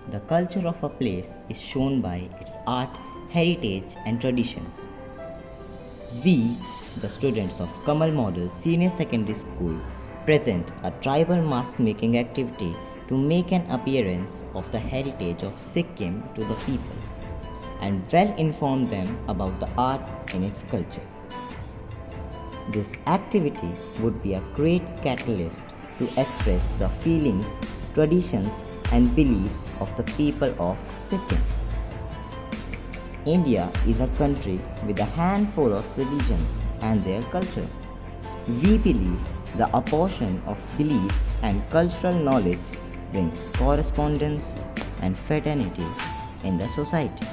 The culture of a place is shown by its art, heritage, and traditions. We, the students of Kamal Model Senior Secondary School, present a tribal mask making activity to make an appearance of the heritage of Sikkim to the people and well inform them about the art in its culture. This activity would be a great catalyst to express the feelings, traditions, and beliefs of the people of Sikkim. India is a country with a handful of religions and their culture. We believe the apportion of beliefs and cultural knowledge brings correspondence and fraternity in the society.